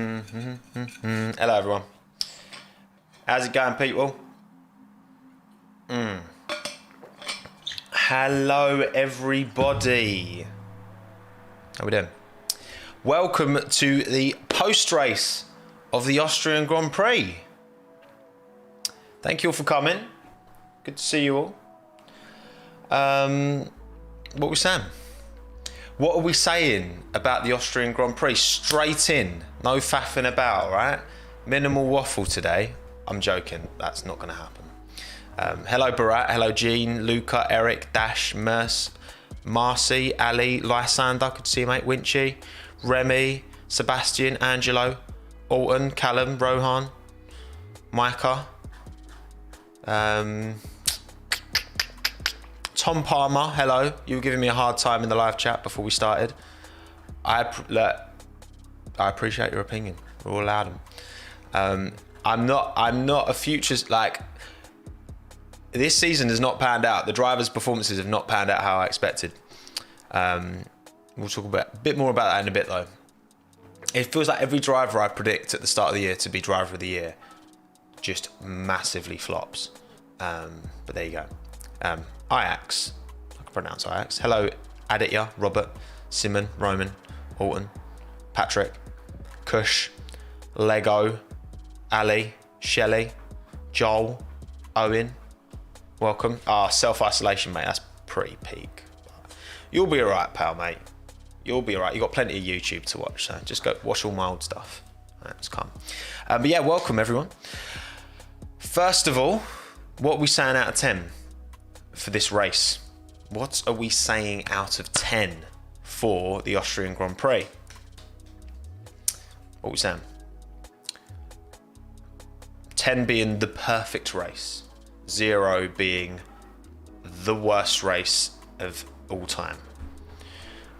Hello everyone. How's it going, people? Hello everybody. How we doing? Welcome to the post-race of the Austrian Grand Prix. Thank you all for coming. Good to see you all. What are we saying? What are we saying about the Austrian Grand Prix? Straight in, no faffing about, right? Minimal waffle today. I'm joking, that's not going to happen. Hello Barat, hello Jean, Luca, Eric, Dash, Merce, Marcy, Ali, Lysander, good to see you mate, Winchy, Remy, Sebastian, Angelo, Alton, Callum, Rohan, Micah, Tom Palmer, hello. You were giving me a hard time in the live chat before we started. I appreciate your opinion. We're all allowed them. I'm not a futures, like, this season has not panned out. The drivers' performances have not panned out how I expected. We'll talk a bit more about that in a bit though. It feels like every driver I predict at the start of the year to be driver of the year just massively flops. But there you go. Ajax, I can pronounce Ajax. Hello, Aditya, Robert, Simon, Roman, Alton, Patrick, Kush, Lego, Ali, Shelley, Joel, Owen. Welcome. Self-isolation, mate. That's pretty peak. You'll be all right, pal, mate. You'll be all right. You've got plenty of YouTube to watch, so just go watch all my old stuff. Let's come. But yeah, welcome, everyone. First of all, what are we saying out of 10? For this race? What are we saying out of 10 for the Austrian Grand Prix? What are we saying? 10 being the perfect race, 0 being the worst race of all time.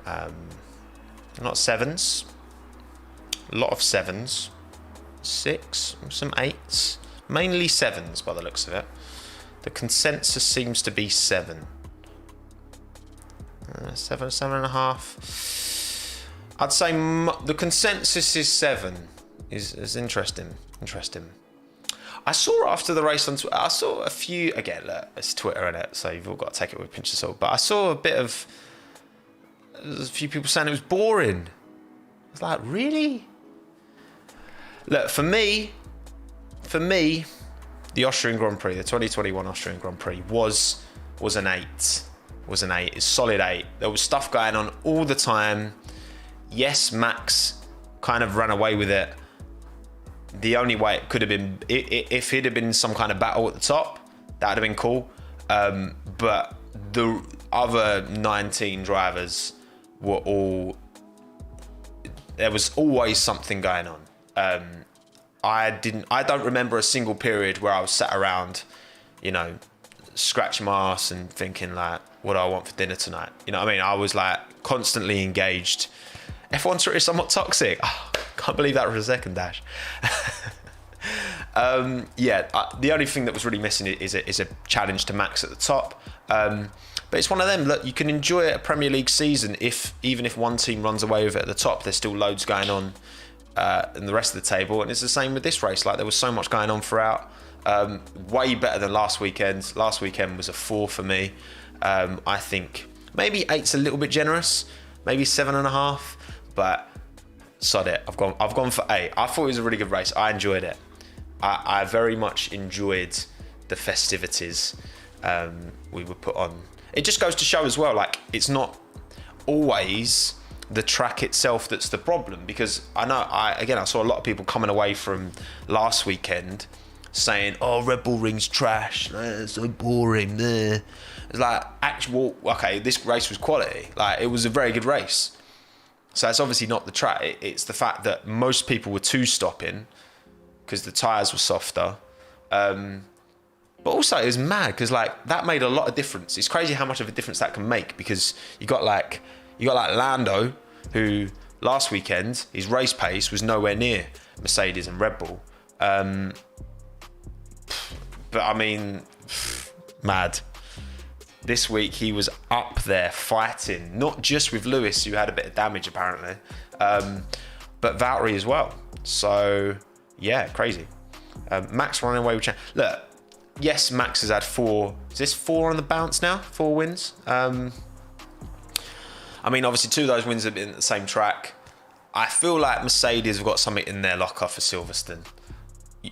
Not 7s, a lot of 7s, 6, some 8s, mainly 7s by the looks of it. The consensus seems to be 7. 7.5. I'd say the consensus is 7. Is interesting. I saw after the race on Twitter, I saw a few, again, look, it's Twitter innit, so you've all got to take it with a pinch of salt, but I saw there's a few people saying it was boring. I was like, really? Look, for me, the Austrian Grand Prix, the 2021 Austrian Grand Prix was an 8. Was an 8. It's solid 8. There was stuff going on all the time. Yes, Max kind of ran away with it. The only way it could have been, if it had been some kind of battle at the top, that would have been cool. But the other 19 drivers were all, there was always something going on. I don't remember a single period where I was sat around, scratching my ass and thinking like, what do I want for dinner tonight? You know what I mean? I was like constantly engaged. F1's really somewhat toxic. Oh, can't believe that for a second, Dash. The only thing that was really missing is a challenge to Max at the top. But it's one of them, look, you can enjoy a Premier League season even if one team runs away with it at the top, there's still loads going on in the rest of the table, and it's the same with this race. Like, there was so much going on throughout. Way better than last weekend. Last weekend was a 4 for me. I think maybe 8's a little bit generous, maybe 7.5, but sod it. I've gone for 8. I thought it was a really good race. I enjoyed it. I very much enjoyed the festivities we were put on. It just goes to show as well, like, it's not always the track itself that's the problem, because I saw a lot of people coming away from last weekend saying, oh, Red Bull Ring's trash, it's so boring. It's like, this race was quality. Like, it was a very good race. So it's obviously not the track, it's the fact that most people were two-stopping because the tyres were softer. But also it was mad because, like, that made a lot of difference. It's crazy how much of a difference that can make, because you got like Lando, who last weekend his race pace was nowhere near Mercedes and Red Bull. But I mean, mad. This week he was up there fighting, not just with Lewis, who had a bit of damage apparently. but Valtteri as well. So yeah, crazy. Max running away with look. Yes, Max has had 4. Is this 4 on the bounce now? 4 wins. I mean, obviously 2 of those wins have been at the same track. I feel like Mercedes have got something in their locker for Silverstone.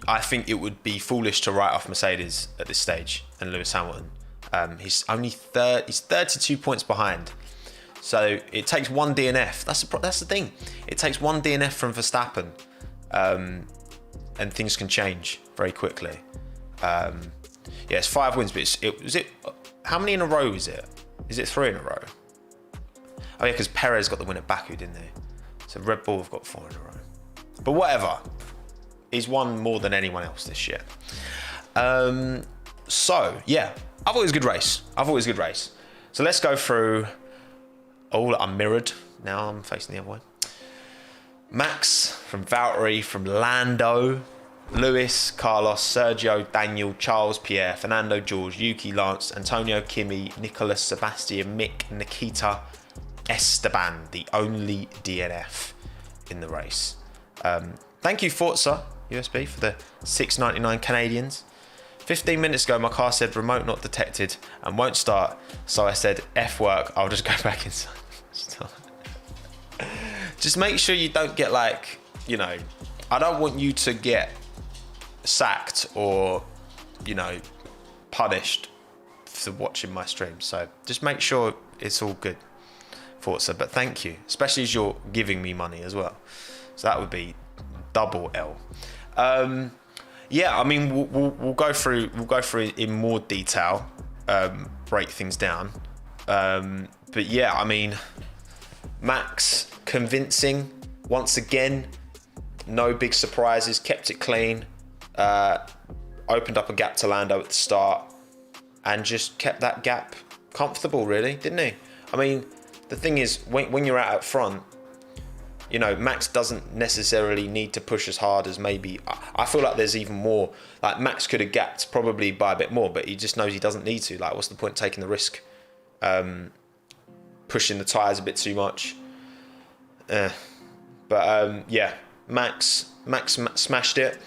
I think it would be foolish to write off Mercedes at this stage and Lewis Hamilton. He's only he's 32 points behind. So it takes 1 DNF. That's the thing. It takes 1 DNF from Verstappen, and things can change very quickly. Yeah, it's 5 wins, but how many in a row is it? Is it 3 in a row? Oh yeah, because Perez got the win at Baku, didn't he? So Red Bull have got 4 in a row. But whatever. He's won more than anyone else this year. So yeah, I thought it was a good race. So let's go through. Oh, I'm mirrored. Now I'm facing the other way. Max from Valtteri, from Lando, Lewis, Carlos, Sergio, Daniel, Charles, Pierre, Fernando, George, Yuki, Lance, Antonio, Kimi, Nicholas, Sebastian, Mick, Nikita, Esteban, the only DNF in the race. Thank you, Forza USB, for the $6.99 Canadians. 15 minutes ago, my car said remote not detected and won't start. So I said, F work, I'll just go back inside. Just make sure you don't get I don't want you to get sacked or, punished for watching my stream. So just make sure it's all good, Forza. But thank you, especially as you're giving me money as well. So that would be double L. Yeah, I mean, we'll go through it in more detail, break things down. But yeah, I mean, Max convincing once again, no big surprises, kept it clean, opened up a gap to Lando at the start, and just kept that gap comfortable, really, didn't he? I mean, the thing is, when you're out up front, Max doesn't necessarily need to push as hard as maybe. I feel like there's even more. Like Max could have gapped probably by a bit more, but he just knows he doesn't need to. Like, what's the point taking the risk? Pushing the tyres a bit too much. Yeah, Max smashed it.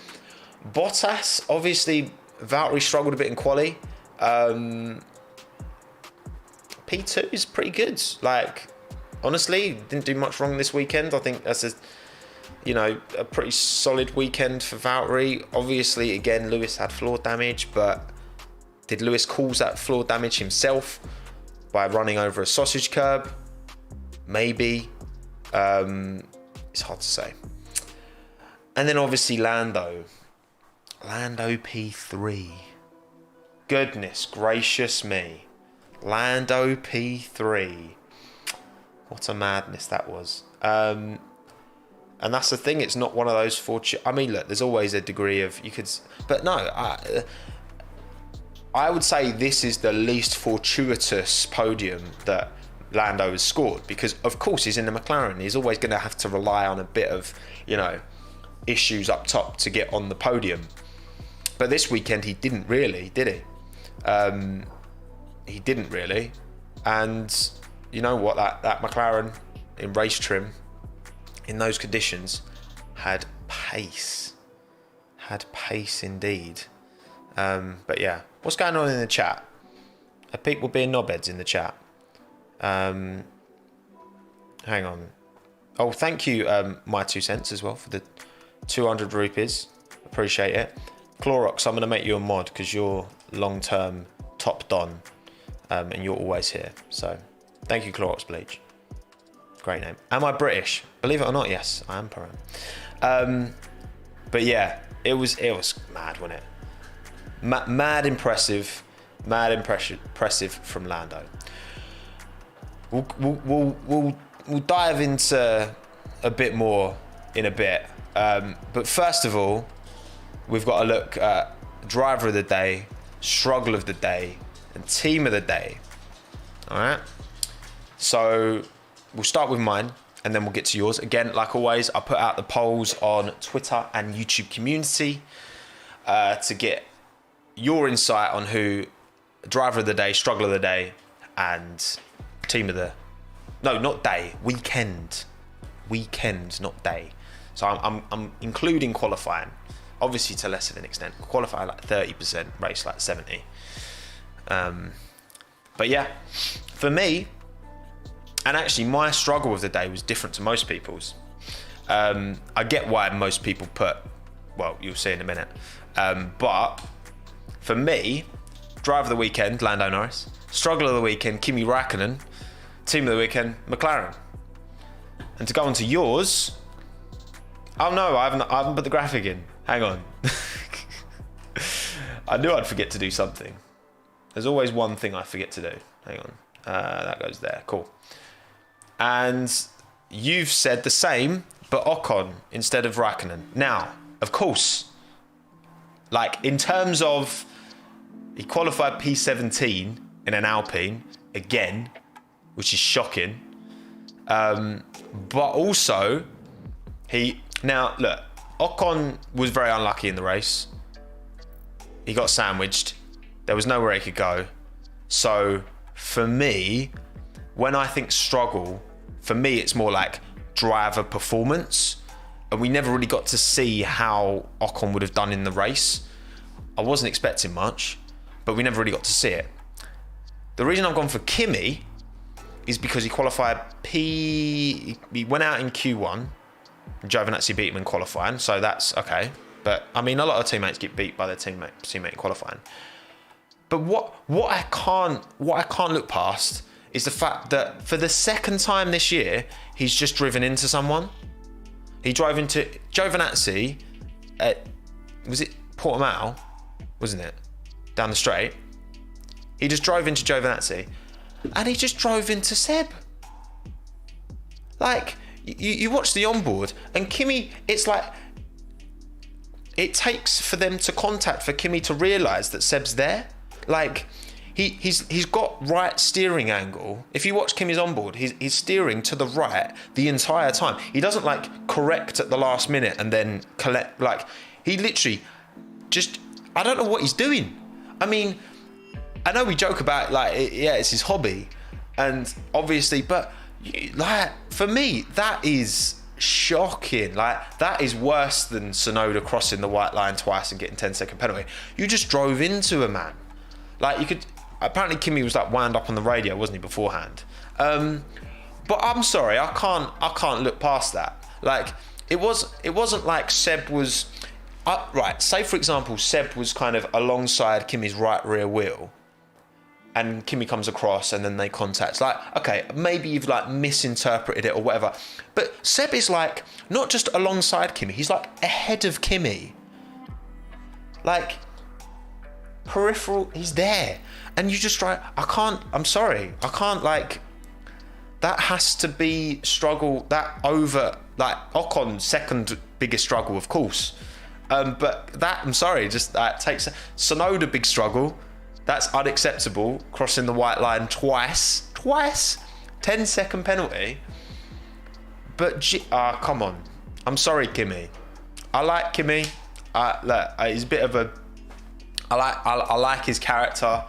Bottas, obviously, Valtteri struggled a bit in quali. P2 is pretty good. Like, honestly, didn't do much wrong this weekend. I think that's a pretty solid weekend for Valtteri. Obviously, again, Lewis had floor damage, but did Lewis cause that floor damage himself by running over a sausage curb? Maybe. It's hard to say. And then obviously Lando P3. Goodness gracious me. Lando P3. What a madness that was. And that's the thing, it's not one of those I mean, look, there's always a degree of, but no, I would say this is the least fortuitous podium that Lando has scored, because of course he's in the McLaren. He's always going to have to rely on a bit of, issues up top to get on the podium. But this weekend he didn't really, did he? He didn't really. And you know what, that McLaren in race trim, in those conditions, had pace. Had pace indeed. But yeah, what's going on in the chat? Are people being knobheads in the chat? Hang on. Oh, thank you, my 2 cents as well, for the 200 rupees. Appreciate it. Clorox, I'm going to make you a mod because you're long-term top don, and you're always here. So thank you, Clorox Bleach. Great name. Am I British? Believe it or not, yes, I am Paran. But yeah, it was mad, wasn't it? Mad impressive from Lando. We'll dive into a bit more in a bit. But first of all, we've got to look at driver of the day, struggle of the day, and team of the day. All right. So we'll start with mine, and then we'll get to yours. Again, like always, I put out the polls on Twitter and YouTube community to get your insight on who driver of the day, struggle of the day, and team of the... No, not day, weekend. weekend, not day. So I'm including qualifying, obviously to less of an extent. Qualify like 30%, race like 70. But yeah, for me, and actually my struggle of the day was different to most people's. I get why most people put, well, you'll see in a minute. But for me, driver of the weekend, Lando Norris. Struggle of the weekend, Kimi Räikkönen. Team of the weekend, McLaren. And to go on to yours, oh no, I haven't put the graphic in. Hang on. I knew I'd forget to do something. There's always one thing I forget to do. Hang on. That goes there. Cool. And you've said the same, but Ocon instead of Räikkönen. Now, of course, like in terms of, he qualified P17 in an Alpine again, which is shocking. But also, now look, Ocon was very unlucky in the race. He got sandwiched. There was nowhere he could go. So for me, when I think struggle, for me it's more like driver performance. And we never really got to see how Ocon would have done in the race. I wasn't expecting much, but we never really got to see it. The reason I've gone for Kimi is because he qualified he went out in Q1. Giovinazzi beat him in qualifying, so that's okay. But I mean, a lot of teammates get beat by their teammate in qualifying. But what I can't look past is the fact that for the second time this year, he's just driven into someone. He drove into Giovinazzi at, was it Portimao? Wasn't it? Down the straight. He just drove into Giovinazzi and he just drove into Seb. Like, you watch the onboard and Kimi, it's like, it takes for them to contact for Kimi to realise that Seb's there. Like, he's got right steering angle. If you watch Kimi's onboard, he's steering to the right the entire time. He doesn't like correct at the last minute and then collect. Like, he literally just, I don't know what he's doing. I mean, I know we joke about like, yeah, it's his hobby, and obviously, but like for me, that is shocking. Like, that is worse than Tsunoda crossing the white line twice and getting 10-second penalty. You just drove into a man. Like, you could. Apparently, Kimi was like wound up on the radio, wasn't he, beforehand? But I'm sorry, I can't look past that. Like, it wasn't like Seb was right. Say for example, Seb was kind of alongside Kimi's right rear wheel, and Kimi comes across, and then they contact. Like, okay, maybe you've like misinterpreted it or whatever. But Seb is like not just alongside Kimi; he's like ahead of Kimi. Like, peripheral, he's there. And you just try, I'm sorry, I can't, like, that has to be struggle, that over, like, Ocon's second biggest struggle, of course. But that, I'm sorry, just that takes, Tsunoda big struggle, that's unacceptable, crossing the white line twice, 10-second penalty. But, come on, I'm sorry, Kimi. I like Kimi, look, he's a bit of a, I like his character.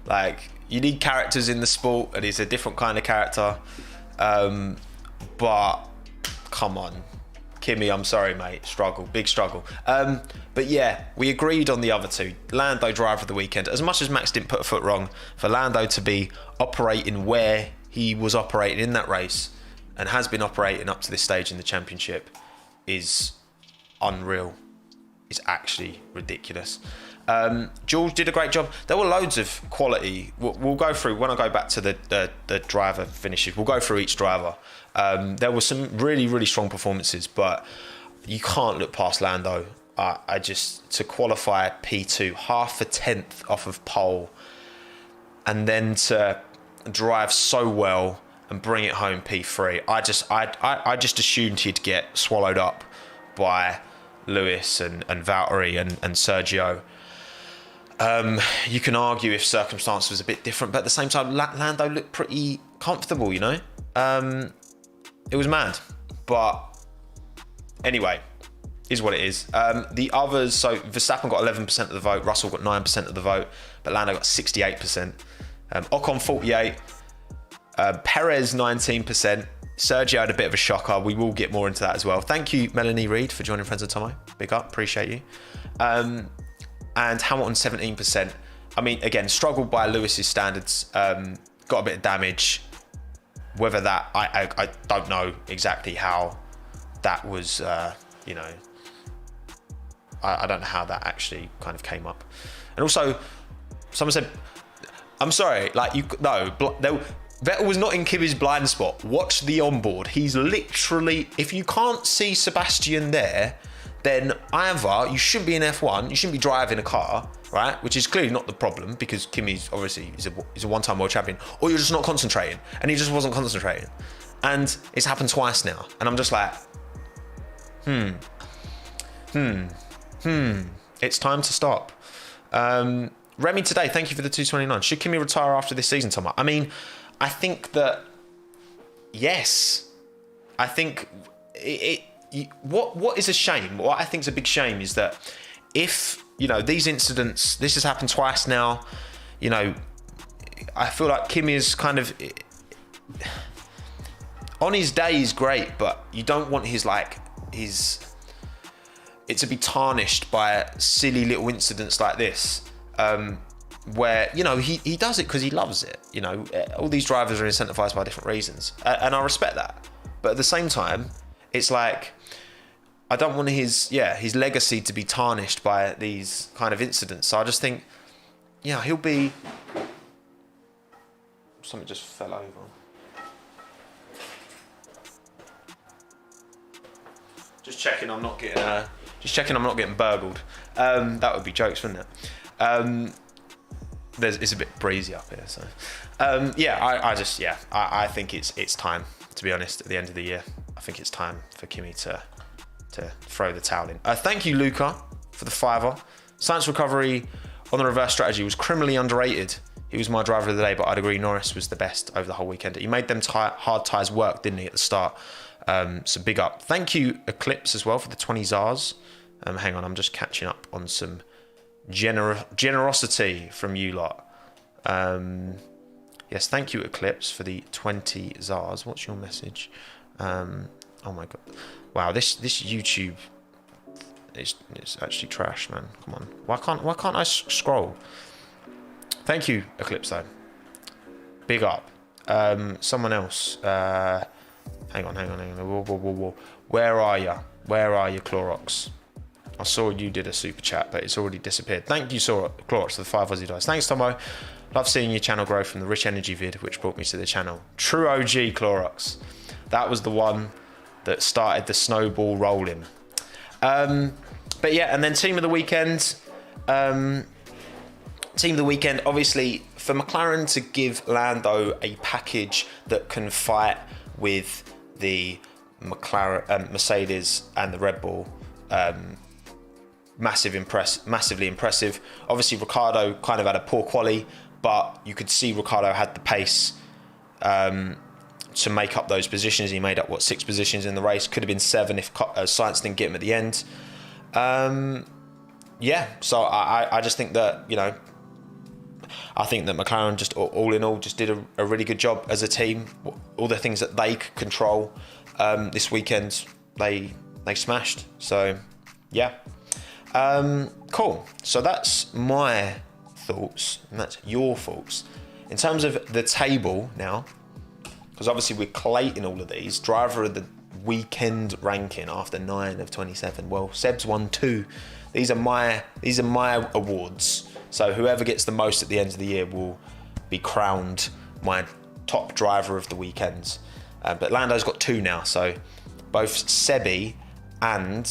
Like, you need characters in the sport, and he's a different kind of character. But come on, Kimi, I'm sorry, mate. Big struggle. But yeah, we agreed on the other two. Lando, driver of the weekend. As much as Max didn't put a foot wrong, for Lando to be operating where he was operating in that race and has been operating up to this stage in the championship is unreal. It's actually ridiculous. Jules did a great job. There were loads of quality. We'll go through, when I go back to the driver finishes, we'll go through each driver. There were some really, really strong performances, but you can't look past Lando. To qualify P2, half a tenth off of pole, and then to drive so well and bring it home P3. I just assumed he'd get swallowed up by Lewis and Valtteri and Sergio. You can argue if circumstance was a bit different, but at the same time, Lando looked pretty comfortable, you know? It was mad. But anyway, is what it is. The others, so Verstappen got 11% of the vote, Russell got 9% of the vote, but Lando got 68%. Ocon 48%, Perez 19%, Sergio had a bit of a shocker. We will get more into that as well. Thank you, Melanie Reid, for joining Friends of Tommo. Big up, appreciate you. And Hamilton 17%. I mean, again, struggled by Lewis's standards. Got a bit of damage. Whether that, I don't know exactly how that was, you know, I don't know how that actually kind of came up. And also, someone said, I'm sorry, like, Vettel was not in Kimi's blind spot. Watch the onboard. He's literally, if you can't see Sebastian there, then either you shouldn't be in F1, you shouldn't be driving a car, right? Which is clearly not the problem, because Kimi's obviously he's a one-time world champion, or you're just not concentrating, and he just wasn't concentrating. And it's happened twice now, and I'm just like, it's time to stop. Remy today, thank you for the 229. Should Kimi retire after this season, Tommo? I mean, I think that, yes. I think what is a shame, what I think is a big shame, is that if, you know, these incidents, this has happened twice now, you know, I feel like Kimi is kind of, on his day he's great, but you don't want it to be tarnished by silly little incidents like this, where, you know, he does it because he loves it. You know, all these drivers are incentivized by different reasons, and I respect that. But at the same time, it's like, I don't want his legacy to be tarnished by these kind of incidents. So I just think, yeah, he'll be. Something just fell over. Just checking I'm not getting burgled. That would be jokes, wouldn't it? It's a bit breezy up here, so I think it's time, to be honest. At the end of the year, I think it's time for Kimi to throw the towel in. Thank you, Luca, for the $5. Science recovery on the reverse strategy was criminally underrated. He was my driver of the day, but I'd agree Norris was the best over the whole weekend. He made them hard tyres work, didn't he, at the start? So big up. Thank you, Eclipse, as well, for the 20 Zars. Hang on, I'm just catching up on some generosity from you lot. Yes, thank you, Eclipse, for the 20 Zars. What's your message? Oh my god, wow, this YouTube is actually trash, man. Come on, why can't I scroll? Thank you, Eclipse, though. Big up. Someone else. Hang on. Whoa. Where are you, Clorox? I saw you did a super chat, but it's already disappeared. Thank you, Clorox, for the 5 Aussie dice. Thanks, Tommo. Love seeing your channel grow from the Rich Energy vid, which brought me to the channel. True OG, Clorox. That was the one that started the snowball rolling. But yeah, and then team of the weekend. Obviously, for McLaren to give Lando a package that can fight with the Mercedes and the Red Bull, massively impressive. Obviously, Ricciardo kind of had a poor quali, but you could see Ricciardo had the pace to make up those positions. He made up 6 positions in the race. Could have been 7 if Sainz didn't get him at the end. So I just think that, you know, I think that McLaren just all in all just did a really good job as a team. All the things that they could control this weekend, they smashed. So yeah, cool. So that's my thoughts, and that's your thoughts in terms of the table now, because obviously we're collating all of these. Driver of the weekend ranking after 9 of 27. Well, Seb's won 2. These are my awards. So whoever gets the most at the end of the year will be crowned my top driver of the weekends. But Lando's got 2 now, so both Sebi and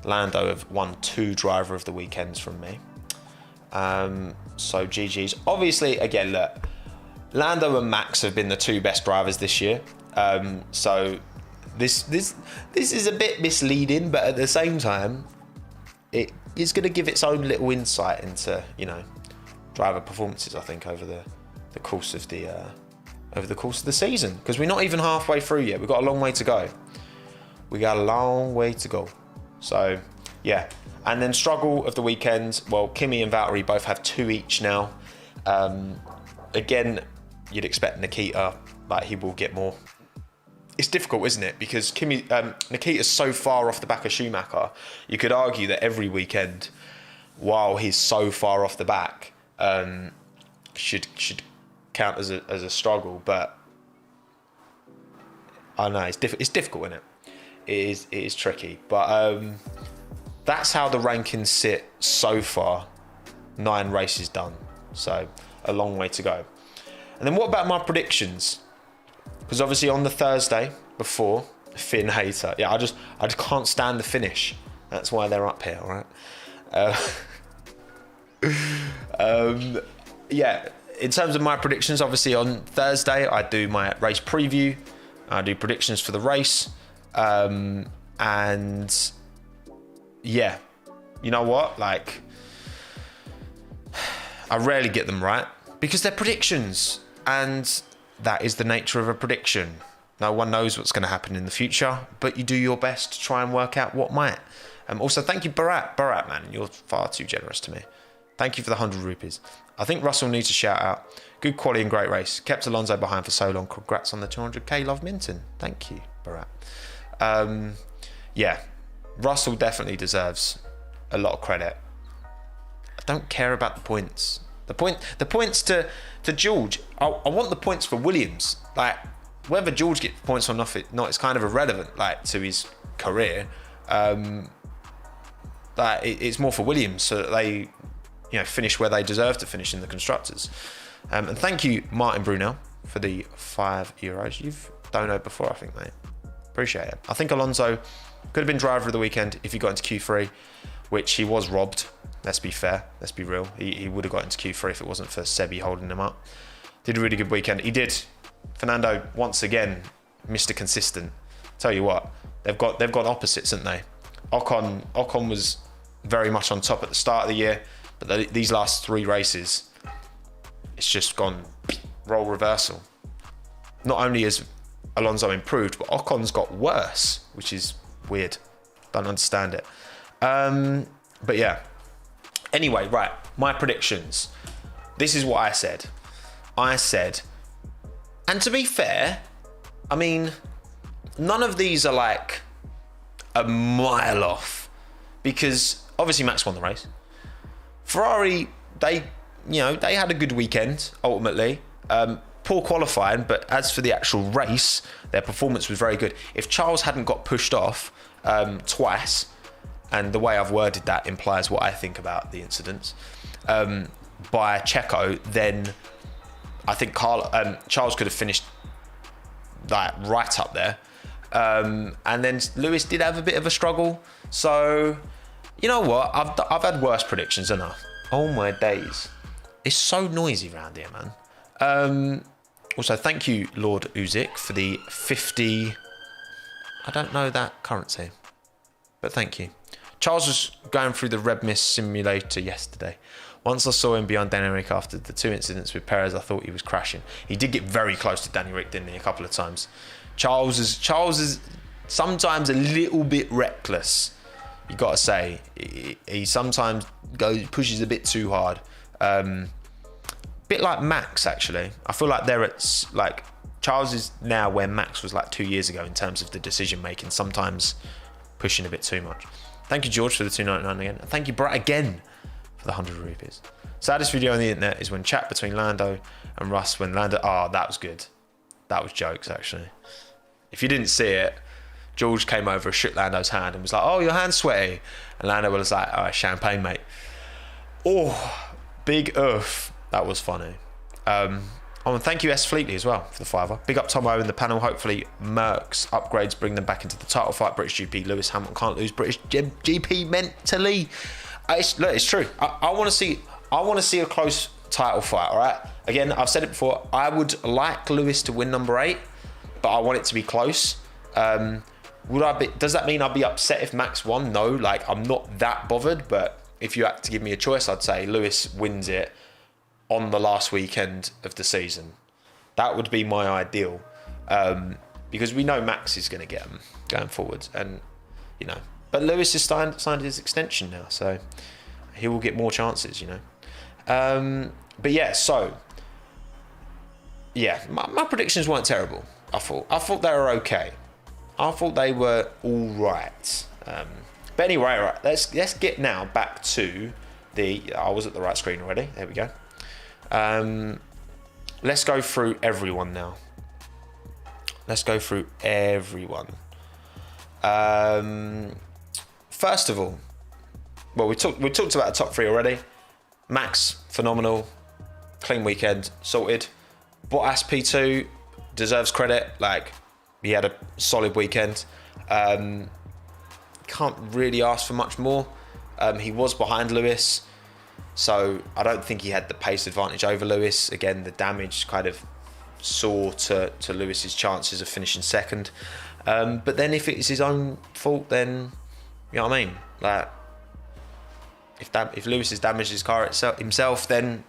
Lando have won 2 driver of the weekends from me. So GG's. Obviously, again, look, Lando and Max have been the 2 best drivers this year. So this is a bit misleading, but at the same time, it is going to give its own little insight into, you know, driver performances, I think, over the course of the season, because we're not even halfway through yet. We've got a long way to go. So yeah, and then struggle of the weekend. Well, Kimi and Valtteri both have 2 each now. Again, you'd expect Nikita, like, he will get more. it's difficult, isn't it? Because Nikita's so far off the back of Schumacher. You could argue that every weekend, while he's so far off the back, should count as a struggle. But I know it's difficult, isn't it? It is tricky. But that's how the rankings sit so far. 9 races done, so a long way to go. And then what about my predictions? Because obviously on the Thursday before, Finn hater. Yeah, I just can't stand the finish. That's why they're up here, all right? Yeah, in terms of my predictions, obviously on Thursday I do my race preview. I do predictions for the race. And yeah, you know what? Like, I rarely get them right because they're predictions, and that is the nature of a prediction. No one knows what's going to happen in the future, but you do your best to try and work out what might. Also, thank you, Barat. Barat, man, you're far too generous to me. Thank you for the 100 rupees. I think Russell needs a shout out. Good quality and great race. Kept Alonso behind for so long. Congrats on the 200k. Love Minton. Thank you, Barat. Yeah, Russell definitely deserves a lot of credit. I don't care about the points. The points to George. I want the points for Williams. Like, whether George gets points or not, it's kind of irrelevant. Like, to his career. It's more for Williams so that they, finish where they deserve to finish in the constructors. And thank you, Martin Brunel, for the €5. You've donated before, I think, mate. Appreciate it. I think Alonso could have been driver of the weekend if he got into Q3, which he was robbed. Let's be fair. Let's be real. He would have got into Q3 if it wasn't for Sebi holding him up. Did a really good weekend. He did. Fernando, once again, Mr. Consistent. Tell you what, they've got opposites, haven't they? Ocon was very much on top at the start of the year, but these last 3 races, it's just gone role reversal. Not only has Alonso improved, but Ocon's got worse, which is weird. Don't understand it. But yeah. Anyway, right, my predictions. This is what I said. And to be fair, I mean, none of these are like a mile off, because obviously Max won the race. Ferrari, they had a good weekend ultimately. Poor qualifying, but as for the actual race, their performance was very good. If Charles hadn't got pushed off twice, and the way I've worded that implies what I think about the incidents, by Checo, then I think Charles could have finished right up there. And then Lewis did have a bit of a struggle. So, you know what? I've had worse predictions than enough. Oh my days. It's so noisy around here, man. Also, thank you, Lord Uzik, for the 50... I don't know that currency, but thank you. Charles was going through the Red Mist simulator yesterday. Once I saw him behind Danny Rick after the 2 incidents with Perez, I thought he was crashing. He did get very close to Danny Rick, didn't he, a couple of times. Charles is sometimes a little bit reckless, you got to say. He sometimes pushes a bit too hard. Bit like Max, actually. I feel like they're at, like, Charles is now where Max was like 2 years ago in terms of the decision making, sometimes pushing a bit too much. Thank you, George, for the $2.99 again. And thank you, Brett, again for the 100 rupees. Saddest video on the internet is when chat between Lando and Russ when Lando... Oh, that was good. That was jokes, actually. If you didn't see it, George came over and shook Lando's hand and was like, "Oh, your hand's sweaty." And Lando was like, "Oh, champagne, mate." Oh, big oof. That was funny. And thank you, S. Fleetley, as well, for the $5. Big up Tommo in the panel. Hopefully, Merck's upgrades bring them back into the title fight. British GP, Lewis Hamilton can't lose British GP mentally. It's true. I want to see a close title fight. All right. Again, I've said it before. I would like Lewis to win number 8, but I want it to be close. Does that mean I'd be upset if Max won? No. Like, I'm not that bothered. But if you had to give me a choice, I'd say Lewis wins it on the last weekend of the season. That would be my ideal, because we know Max is going to get them going forwards, and but Lewis has signed his extension now, so he will get more chances, but yeah, so yeah, my predictions weren't terrible. I thought they were okay. I thought they were all right. But anyway, right, let's get now back to I was at the right screen already. There we go. Let's go through everyone now. Let's go through everyone. First of all, well, we talked about the top three already. Max, phenomenal, clean weekend, sorted. Bottas P2 deserves credit. Like, he had a solid weekend. Can't really ask for much more. He was behind Lewis, so I don't think he had the pace advantage over Lewis. Again, the damage kind of saw to Lewis's chances of finishing second. But then if it's his own fault, then you know what I mean. Like, if Lewis has damaged his car himself, then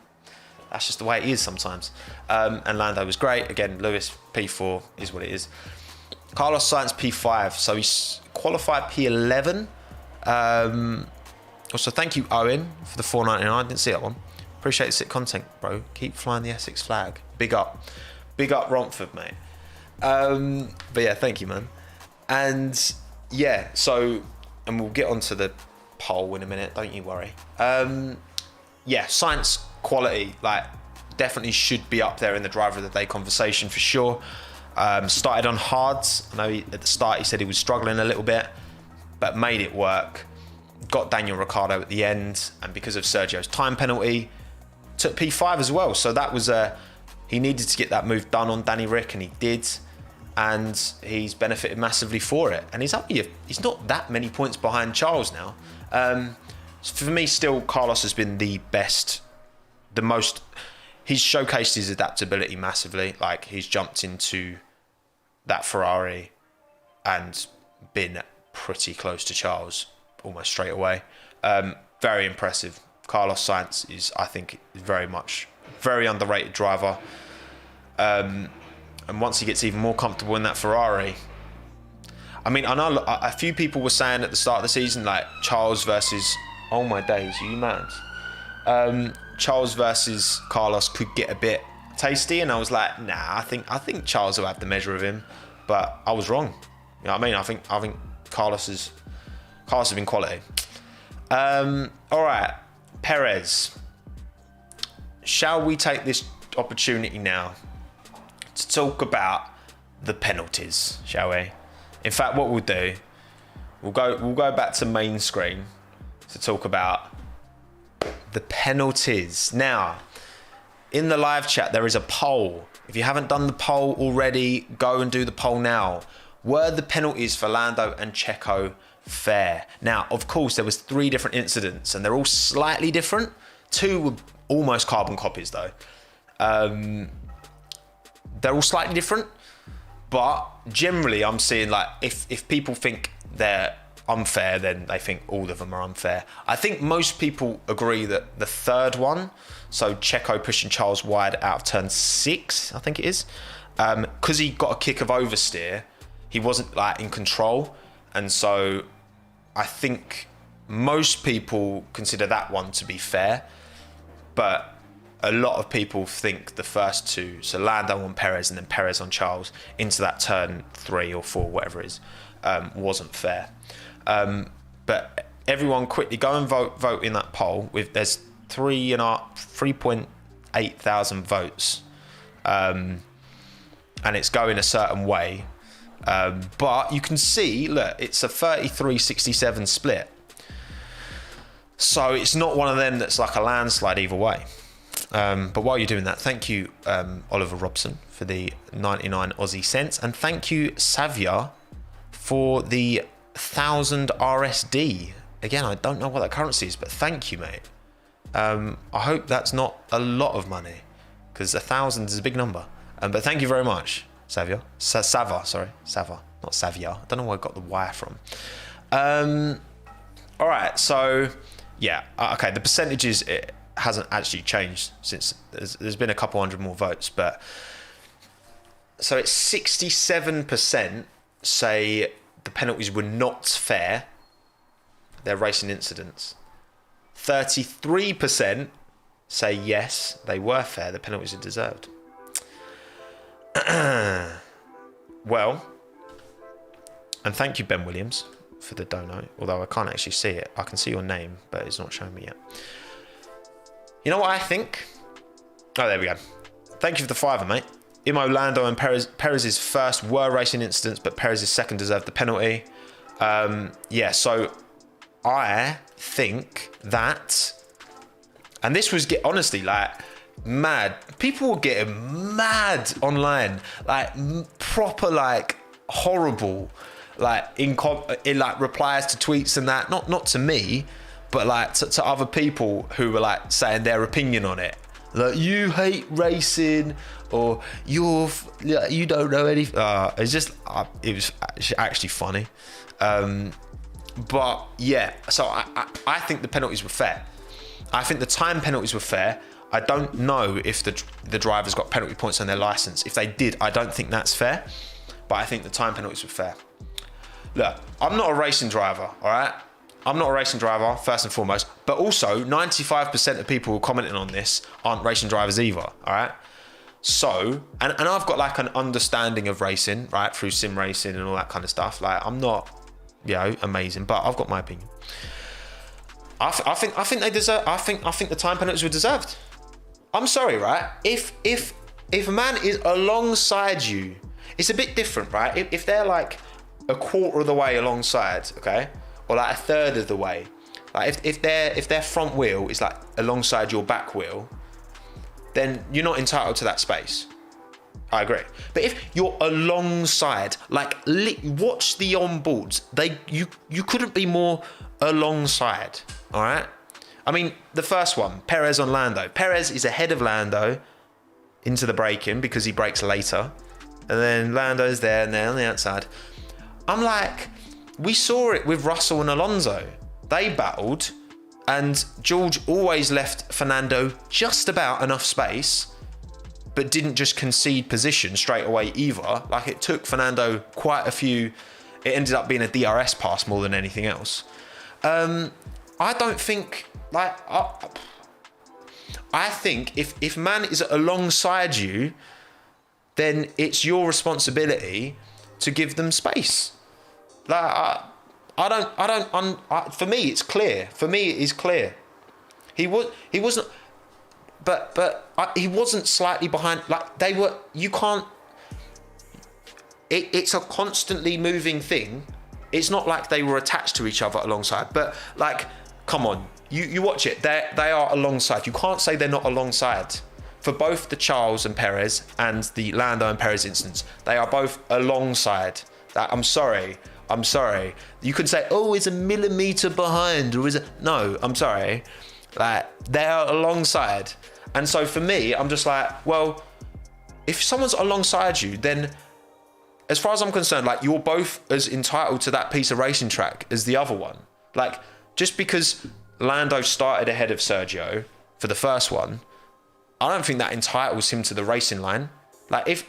that's just the way it is sometimes. And Lando was great. Again, Lewis P4 is what it is. Carlos Sainz P5, so he's qualified P11. Also, thank you, Owen, for the $4.99. I didn't see that one. Appreciate the sick content, bro. Keep flying the Essex flag. Big up. Big up Romford, mate. But yeah, thank you, man. And yeah, so, and we'll get onto the poll in a minute, don't you worry. Yeah, Sainz quality, like, definitely should be up there in the driver of the day conversation for sure. Started on hards. I know at the start he said he was struggling a little bit, but made it work. Got Daniel Ricciardo at the end, and because of Sergio's time penalty, took P5 as well. So that was he needed to get that move done on Danny Rick, and he did, and he's benefited massively for it. And he's not that many points behind Charles now. For me, still Carlos has been the best, the most. He's showcased his adaptability massively. Like, he's jumped into that Ferrari and been pretty close to Charles almost straight away. Very impressive. Carlos Sainz is, I think, very underrated driver. And once he gets even more comfortable in that Ferrari, I mean, I know a few people were saying at the start of the season, like, Charles versus, oh my days, are you mad? Charles versus Carlos could get a bit tasty, and I was like, nah, I think Charles will have the measure of him, but I was wrong. You know what I mean? I think Carlos has been quality. All right, Perez. Shall we take this opportunity now to talk about the penalties? Shall we? In fact, what we'll do, we'll go back to main screen to talk about the penalties. Now, in the live chat, there is a poll. If you haven't done the poll already, go and do the poll now. Were the penalties for Lando and Checo fair? Now, of course, there was 3 different incidents, and they're all slightly different. 2 were almost carbon copies, though. They're all slightly different, but generally, I'm seeing, like, if people think they're unfair, then they think all of them are unfair. I think most people agree that the third one, so Checo pushing Charles wide out of turn 6, I think it is, because he got a kick of oversteer, he wasn't, like, in control, and so I think most people consider that one to be fair, but a lot of people think the first 2, so Lando on Perez and then Perez on Charles into that turn 3 or 4, whatever it is, wasn't fair. But everyone quickly go and vote in that poll. There's 3.8 thousand votes, and it's going a certain way. But you can see, look, it's a 33-67 split. So it's not one of them that's like a landslide either way. But while you're doing that, thank you, Oliver Robson, for the 99 Aussie cents, and thank you, Savia, for the 1,000 RSD. Again, I don't know what that currency is, but thank you, mate. I hope that's not a lot of money, because 1,000 is a big number. But thank you very much, Savia. Sava, not Savia. I don't know where I got the Y from. All right, so yeah, okay. The percentages, it hasn't actually changed since there's been a couple hundred more votes, but so it's 67% say the penalties were not fair. They're racing incidents. 33% say yes, they were fair. The penalties are deserved. Well, and thank you, Ben Williams, for the dono, although I can't actually see it. I can see your name, but it's not showing me yet. You know what I think? Oh, there we go. Thank you for the £5, mate. Imo, Lando and Perez's first were racing incidents, but Perez's second deserved the penalty. Yeah, so I think that, and this was honestly like mad. People were getting mad online, like proper, like horrible, like in like replies to tweets and that. Not to me, but like to other people who were like saying their opinion on it. Like, you hate racing, or you don't know anything. It's just it was actually funny. But yeah, so I think the penalties were fair. I think the time penalties were fair. I don't know if the drivers got penalty points on their license. If they did, I don't think that's fair. But I think the time penalties were fair. Look, I'm not a racing driver, all right? I'm not a racing driver, first and foremost. But also, 95% of people who are commenting on this aren't racing drivers either, all right? So, and I've got like an understanding of racing, right, through sim racing and all that kind of stuff. Like, I'm not, amazing, but I've got my opinion. I think they deserve. I think the time penalties were deserved. I'm sorry, right? If a man is alongside you, it's a bit different, right? If they're like a quarter of the way alongside, okay, or like a third of the way, like if their front wheel is like alongside your back wheel, then you're not entitled to that space. I agree. But if you're alongside, like watch the onboards, you couldn't be more alongside. All right. I mean, the first one, Perez on Lando. Perez is ahead of Lando into the braking because he brakes later, and then Lando's there and they're on the outside. I'm like, we saw it with Russell and Alonso. They battled, and George always left Fernando just about enough space, but didn't just concede position straight away either. Like, it took Fernando quite a few. It ended up being a DRS pass more than anything else. I don't think, like, I think if man is alongside you, then it's your responsibility to give them space. Like, for me, it's clear. For me, it is clear. He wasn't, but he wasn't slightly behind. Like, they were. You can't. It's a constantly moving thing. It's not like they were attached to each other alongside. But like, come on, you watch it. They are alongside. You can't say they're not alongside. For both the Charles and Perez and the Lando and Perez instance, they are both alongside. I'm sorry. You could say, oh, it's a millimeter behind, or is it? No, I'm sorry. Like, they are alongside. And so for me, I'm just like, well, if someone's alongside you, then as far as I'm concerned, like, you're both as entitled to that piece of racing track as the other one. Like, just because Lando started ahead of Sergio for the first one, I don't think that entitles him to the racing line. Like, if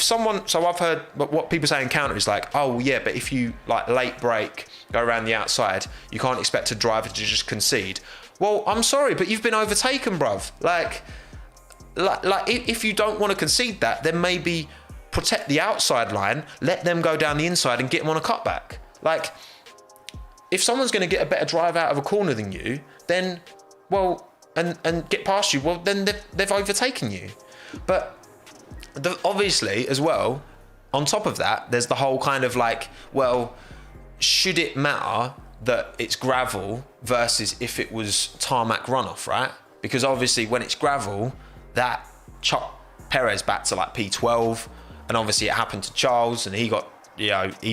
someone, so I've heard what people say in counter is like, oh yeah, but if you like late brake, go around the outside, you can't expect a driver to just concede. Well, I'm sorry, but you've been overtaken, bruv. Like if you don't want to concede that, then maybe protect the outside line, let them go down the inside and get them on a cutback. Like, if someone's going to get a better drive out of a corner than you, then, well, and get past you, well, then they've overtaken you. But obviously, as well, on top of that, there's the whole kind of like, well, should it matter that it's gravel versus if it was tarmac runoff, right? Because obviously when it's gravel, that chopped Perez back to like P12, and obviously it happened to Charles, and he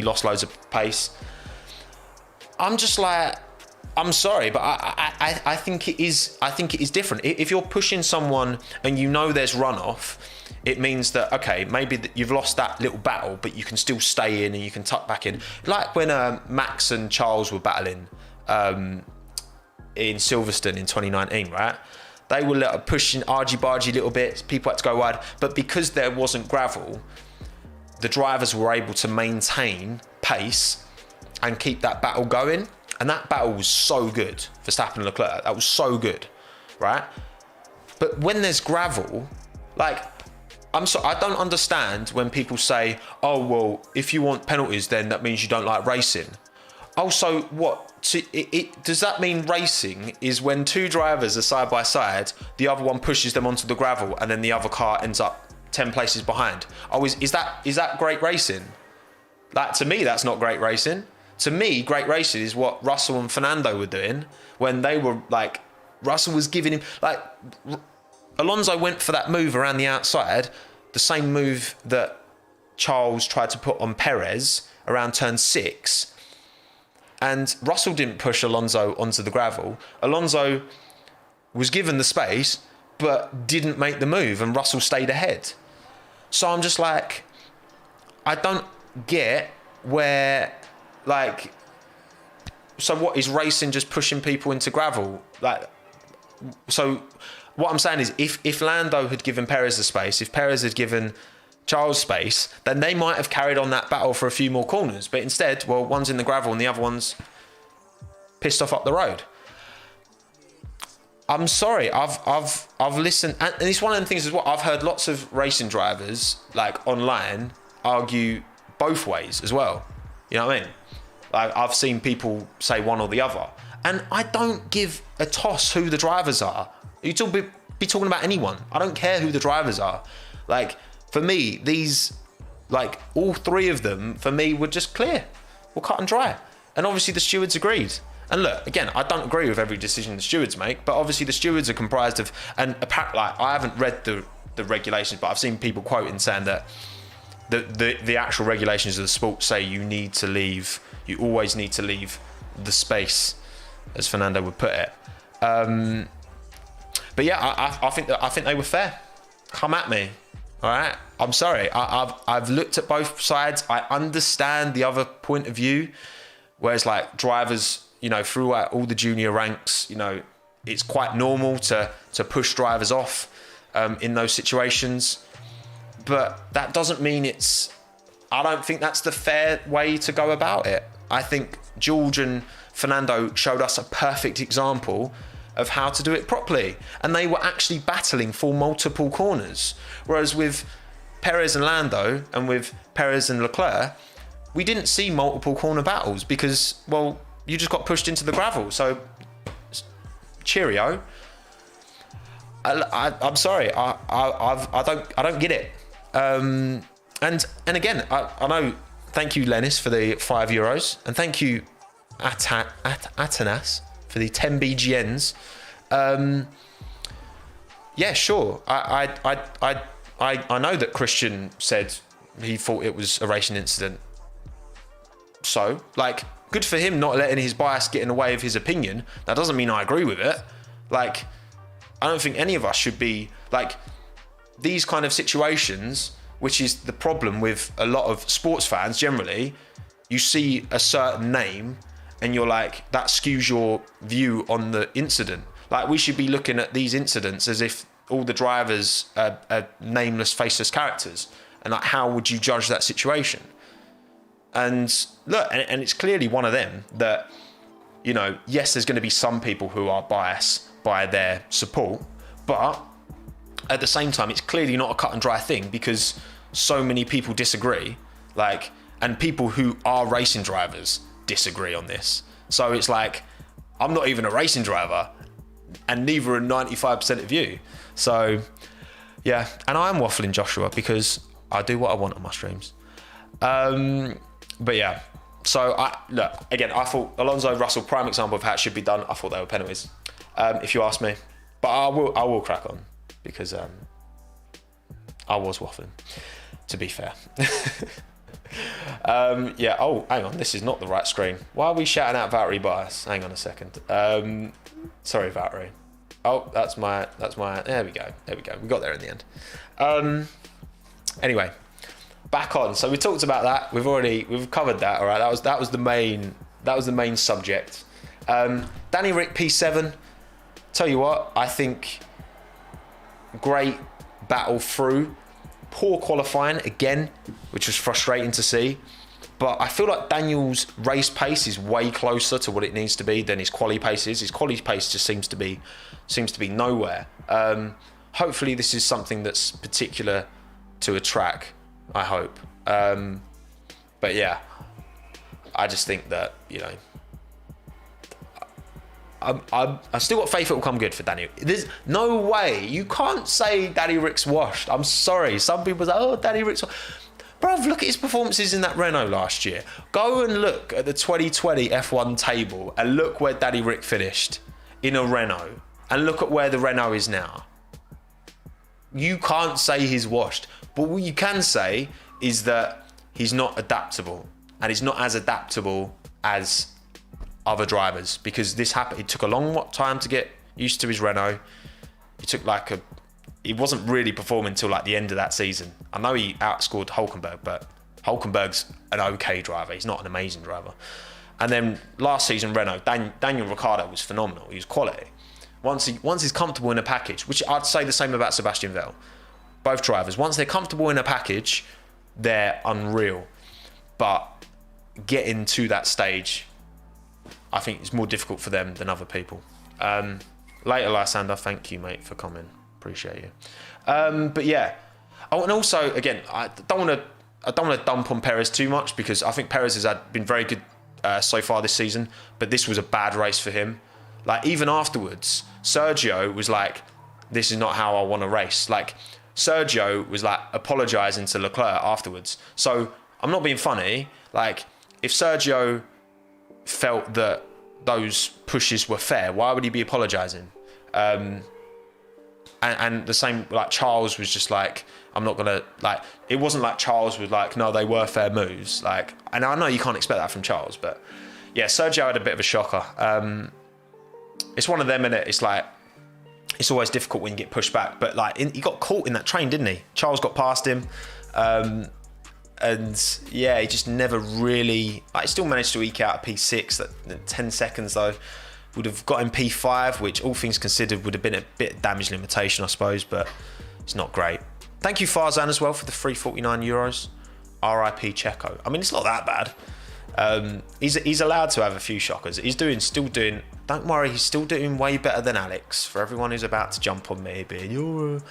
lost loads of pace. I'm just like, I'm sorry, but I think it is different. If you're pushing someone and you know there's runoff, it means that, okay, maybe you've lost that little battle, but you can still stay in and you can tuck back in. Like when Max and Charles were battling in Silverstone in 2019, right? They were pushing argy-bargy little bits, people had to go wide, but because there wasn't gravel, the drivers were able to maintain pace and keep that battle going. And that battle was so good, Verstappen and Leclerc. That was so good, right? But when there's gravel, like, I don't understand when people say, oh, well, if you want penalties, then that means you don't like racing. Also, what? Does that mean racing is when two drivers are side by side, the other one pushes them onto the gravel, and then the other car ends up 10 places behind? Oh, is that great racing? Like, to me, that's not great racing. To me, great racing is what Russell and Fernando were doing when they were like, Russell was giving him, like, Alonso went for that move around the outside, the same move that Charles tried to put on Perez around turn 6. And Russell didn't push Alonso onto the gravel. Alonso was given the space, but didn't make the move, and Russell stayed ahead. So I'm just like, I don't get where, like, so what is racing, just pushing people into gravel? Like, so what I'm saying is, if Lando had given Perez the space, if Perez had given Charles space, then they might have carried on that battle for a few more corners. But instead, well, one's in the gravel and the other one's pissed off up the road. I'm sorry, I've listened, and it's one of the things as well. I've heard lots of racing drivers, like, online argue both ways as well. You know what I mean? Like, I've seen people say one or the other, and I don't give a toss who the drivers are. You be talking about anyone. I don't care who the drivers are. Like, for me, these, like, all three of them, for me, were just clear. Were cut and dry. And obviously the stewards agreed. And look, again, I don't agree with every decision the stewards make, but obviously the stewards are comprised of, and apparently, like, I haven't read the regulations, but I've seen people quoting saying that the actual regulations of the sport say you always need to leave the space, as Fernando would put it. But yeah, I think they were fair. Come at me. All right, I'm sorry. I've looked at both sides. I understand the other point of view, whereas, like, drivers, you know, throughout all the junior ranks, you know, it's quite normal to push drivers off in those situations. But that doesn't mean I don't think that's the fair way to go about it. I think George and Fernando showed us a perfect example of how to do it properly, and they were actually battling for multiple corners, whereas with Perez and Lando and with Perez and Leclerc, we didn't see multiple corner battles because, well, you just got pushed into the gravel. So cheerio. I'm sorry, I don't get it. And again, I know, thank you, Lennis, for the €5, and thank you, Atanas, for the 10 BGNs. Yeah, sure. I know that Christian said he thought it was a racing incident. So, like, good for him not letting his bias get in the way of his opinion. That doesn't mean I agree with it. Like, I don't think any of us should be, like, these kind of situations, which is the problem with a lot of sports fans generally. You see a certain name and you're like, that skews your view on the incident. Like, we should be looking at these incidents as if all the drivers are nameless, faceless characters. And, like, how would you judge that situation? And look, and it's clearly one of them that, you know, yes, there's going to be some people who are biased by their support, but at the same time, it's clearly not a cut and dry thing because so many people disagree, like, and people who are racing drivers disagree on this. So it's like, I'm not even a racing driver, and neither are 95% of you. So yeah, and I am waffling, Joshua, because I do what I want on my streams. But yeah, so look, again, I thought Alonso, Russell, prime example of how it should be done. I thought they were penalties, if you ask me. But I will crack on because I was waffling, to be fair. Yeah. Oh, hang on. This is not the right screen. Why are we shouting out Valtteri bias? Hang on a second. Sorry, Valtteri. Oh, that's my. There we go. We got there in the end. Anyway, back on. So we talked about that. We've covered that. All right. That was the main subject. Danny Rick P7. Tell you what, I think great battle through. Poor qualifying again, which was frustrating to see. But I feel like Daniel's race pace is way closer to what it needs to be than his quali pace is. His quali pace just seems to be nowhere. Hopefully this is something that's particular to a track, I hope. But yeah, I just think that, you know, I've still got faith it will come good for Danny. There's no way. You can't say Danny Rick's washed. I'm sorry. Some people say, oh, Danny Rick's washed. Bruv, look at his performances in that Renault last year. Go and look at the 2020 F1 table and look where Danny Rick finished in a Renault and look at where the Renault is now. You can't say he's washed. But what you can say is that he's not adaptable, and he's not as adaptable as other drivers, because this happened. It took a long time to get used to his Renault. He wasn't really performing until like the end of that season. I know he outscored Hulkenberg, but Hulkenberg's an okay driver. He's not an amazing driver. And then last season, Renault, Daniel Ricciardo was phenomenal. He was quality. Once he's comfortable in a package, which I'd say the same about Sebastian Vettel. Both drivers, once they're comfortable in a package, they're unreal. But getting to that stage, I think it's more difficult for them than other people. Later, Lysander, thank you, mate, for coming. Appreciate you. But yeah. Oh, and also, again, I don't want to dump on Perez too much, because I think Perez has been very good so far this season, but this was a bad race for him. Like, even afterwards, Sergio was like, this is not how I want to race. Like, Sergio was like apologising to Leclerc afterwards. So I'm not being funny. Like, if Sergio felt that those pushes were fair, why would he be apologising? And the same, like, Charles was just like, I'm not gonna, like, it wasn't like Charles was like, no, they were fair moves. Like, and I know you can't expect that from Charles, but yeah, Sergio had a bit of a shocker. It's one of them, innit? It's like, it's always difficult when you get pushed back, but like, he got caught in that train, didn't he? Charles got past him. And yeah, he just never really, like, he still managed to eke out a P6, that 10 seconds though. Would have got him P5, which all things considered would have been a bit of damage limitation, I suppose, but it's not great. Thank you, Farzan, as well, for the €349. RIP Checo. I mean, it's not that bad. He's allowed to have a few shockers. He's still doing, don't worry, he's still doing way better than Alex. For everyone who's about to jump on me, being, you're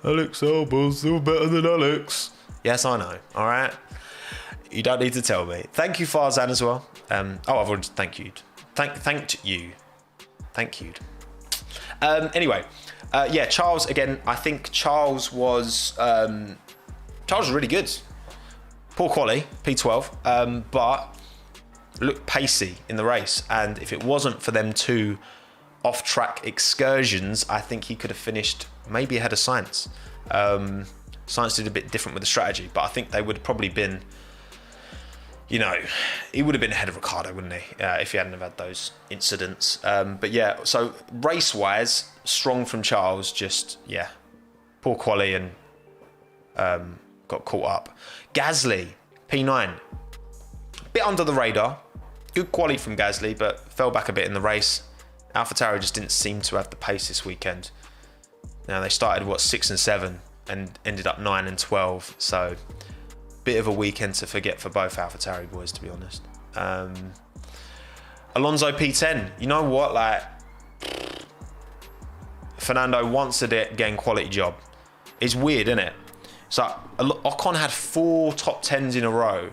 Alex Albon's still better than Alex. Yes, I know, all right? You don't need to tell me. Thank you, Farzan, as well. I've already thanked you. Thanked you. Thank you. Anyway, yeah, Charles, again, I think Charles was really good. Poor quali, P12, but looked pacey in the race. And if it wasn't for them two off-track excursions, I think he could have finished maybe ahead of Sainz. Sainz did a bit different with the strategy, but I think they would have probably been, you know, he would have been ahead of Ricciardo, wouldn't he, if he hadn't have had those incidents. But yeah, so race-wise, strong from Charles, just, yeah, poor quali and got caught up. Gasly, P9, bit under the radar. Good quali from Gasly, but fell back a bit in the race. AlphaTauri just didn't seem to have the pace this weekend. Now, they started, 6 and 7 and ended up 9 and 12, so bit of a weekend to forget for both AlphaTauri boys, to be honest. Alonso P10. You know what? Like, Fernando wants to get quality job. It's weird, isn't it? So Ocon had 4 top 10s in a row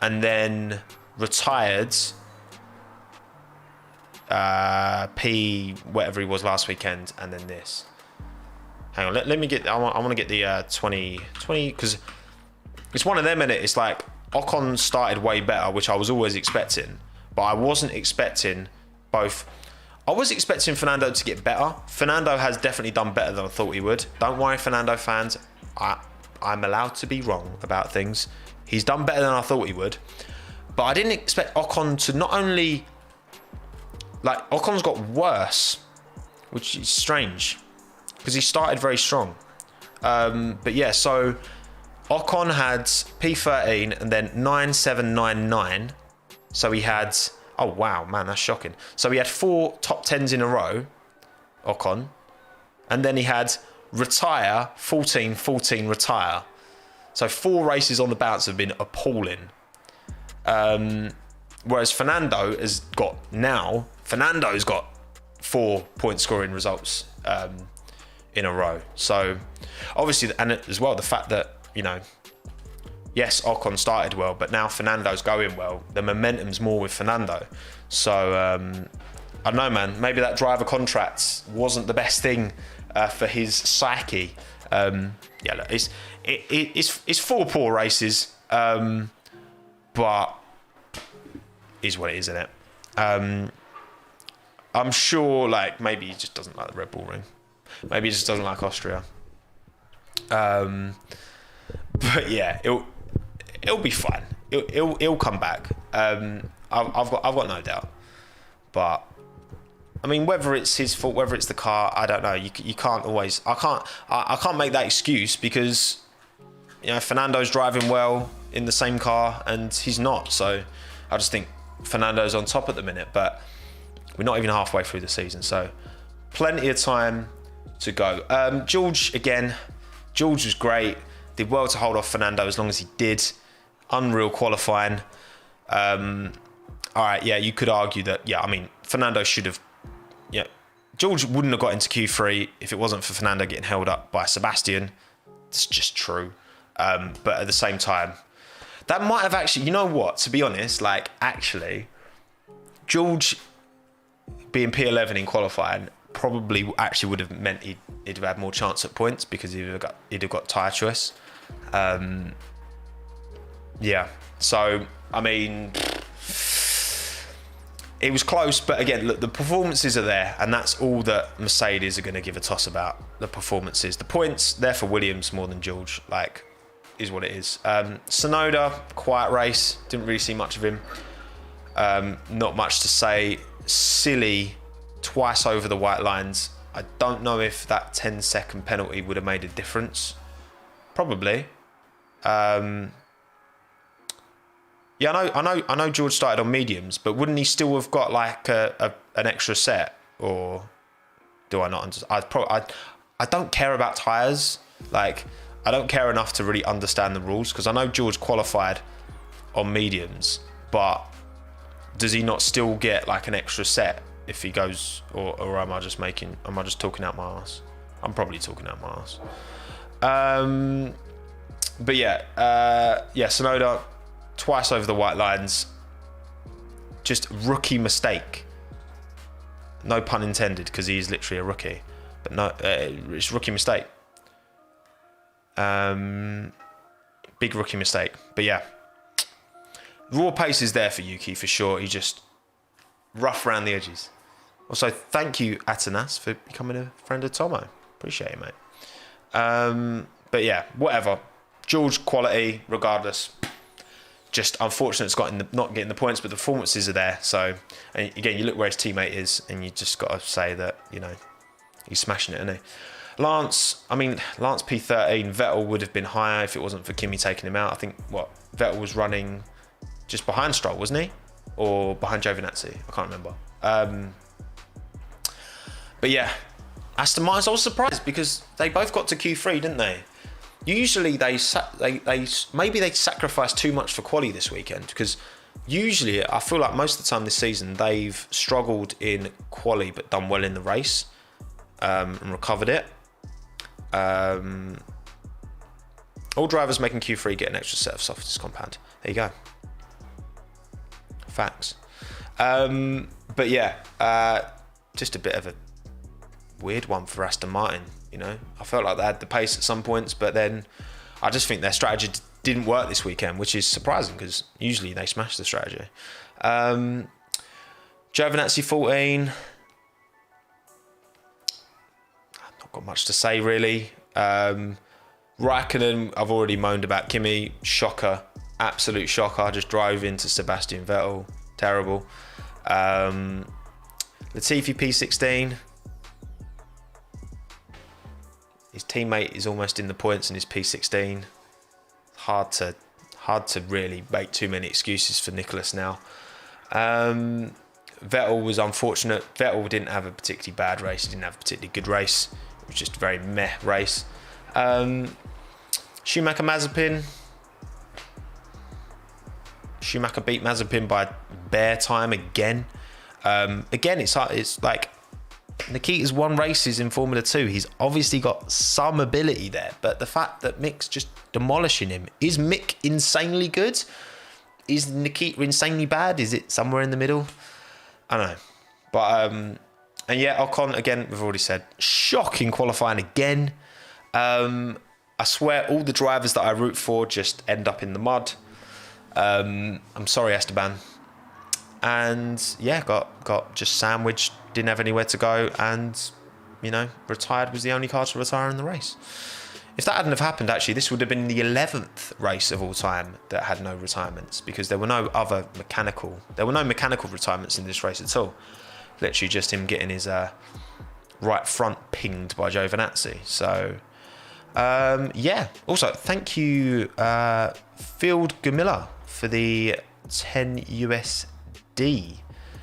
and then retired P whatever he was last weekend, and then this. Hang on, let me get, I want to get the 20, because it's one of them, innit? It's like Ocon started way better, which I was always expecting, but I wasn't expecting both. I was expecting Fernando to get better. Fernando has definitely done better than I thought he would. Don't worry, Fernando fans. I'm allowed to be wrong about things. He's done better than I thought he would. But I didn't expect Ocon to not only... Like, Ocon's got worse, which is strange, because he started very strong. But yeah, so Ocon had P13 and then 9799. So he had... Oh, wow, man, that's shocking. So he had 4 top 10s in a row, Ocon. And then he had retire, 14, 14, retire. So 4 races on the bounce have been appalling. Whereas Fernando's got 4 point scoring results in a row. So obviously, and as well, the fact that, you know, yes, Ocon started well, but now Fernando's going well. The momentum's more with Fernando. So I don't know, man. Maybe that driver contract wasn't the best thing for his psyche. Yeah, look, it's 4 poor races, but is what it is, isn't it? I'm sure, like, maybe he just doesn't like the Red Bull Ring. Maybe he just doesn't like Austria. But yeah, it'll be fine. It'll come back. I've got no doubt. But I mean, whether it's his fault, whether it's the car, I don't know. You can't always. I can't make that excuse because, you know, Fernando's driving well in the same car and he's not. So I just think Fernando's on top at the minute. But we're not even halfway through the season, so plenty of time to go. George was great. Did well to hold off Fernando as long as he did. Unreal qualifying. All right, yeah, you could argue that. Yeah, I mean, Fernando should have. Yeah, George wouldn't have got into Q3 if it wasn't for Fernando getting held up by Sebastian. It's just true. But at the same time, that might have actually. You know what? To be honest, like, actually, George being P11 in qualifying probably actually would have meant he'd have had more chance at points because he'd have got tyre choice. Yeah, so I mean, it was close, but again, look, the performances are there, and that's all that Mercedes are going to give a toss about. The performances, the points, they're for Williams more than George. Like, is what it is. Tsunoda, quiet race, didn't really see much of him. Not much to say. Silly, twice over the white lines. I don't know if that 10-second penalty would have made a difference. Probably. Yeah, I know. George started on mediums, but wouldn't he still have got like an extra set? Or do I not understand? I don't care about tyres. Like, I don't care enough to really understand the rules because I know George qualified on mediums, but does he not still get like an extra set if he goes, or am I just talking out my ass? I'm probably talking out my ass. But yeah, Tsunoda twice over the white lines, just rookie mistake. No pun intended, because he's literally a rookie, but no, it's rookie mistake. Big rookie mistake. But yeah, raw pace is there for Yuki for sure. He just rough around the edges. Also, thank you, Atanas, for becoming a friend of Tommo. Appreciate it, mate. But yeah, whatever. George quality, regardless. Just unfortunate it's not getting the points, but the performances are there. So, and again, you look where his teammate is, and you just got to say that, you know, he's smashing it, isn't he? Lance P13, Vettel would have been higher if it wasn't for Kimi taking him out. I think, Vettel was running just behind Stroll, wasn't he? Or behind Giovinazzi? I can't remember. But yeah, Aston Martin, I was surprised because they both got to Q3, didn't they? Usually they sacrificed too much for quali this weekend, because usually I feel like most of the time this season they've struggled in quali but done well in the race and recovered it. All drivers making Q3 get an extra set of softest compound. There you go. Facts. But yeah, just a bit of a weird one for Aston Martin. You know, I felt like they had the pace at some points, but then I just think their strategy didn't work this weekend, which is surprising because usually they smash the strategy. Giovinazzi 14. I've not got much to say really. Raikkonen, I've already moaned about. Kimi, shocker, absolute shocker. Just drove into Sebastian Vettel, terrible. Latifi P16. His teammate is almost in the points in his P16. Hard to really make too many excuses for Nicholas now. Vettel was unfortunate. Vettel didn't have a particularly bad race. He didn't have a particularly good race. It was just a very meh race. Schumacher Mazepin. Schumacher beat Mazepin by bare time again. Again, it's like Nikita's won races in Formula 2. He's obviously got some ability there, but the fact that Mick's just demolishing him, is Mick insanely good? Is Nikita insanely bad? Is it somewhere in the middle? I don't know. But, and yeah, Ocon, again, we've already said, shocking qualifying again. I swear all the drivers that I root for just end up in the mud. I'm sorry, Esteban. And yeah, got just sandwiched, didn't have anywhere to go, and, you know, retired was the only car to retire in the race. If that hadn't have happened, actually, this would have been the 11th race of all time that had no retirements, because there were no mechanical retirements in this race at all. Literally just him getting his right front pinged by Giovinazzi. So, yeah. Also, thank you, Field Gamilla, for the 10 USD.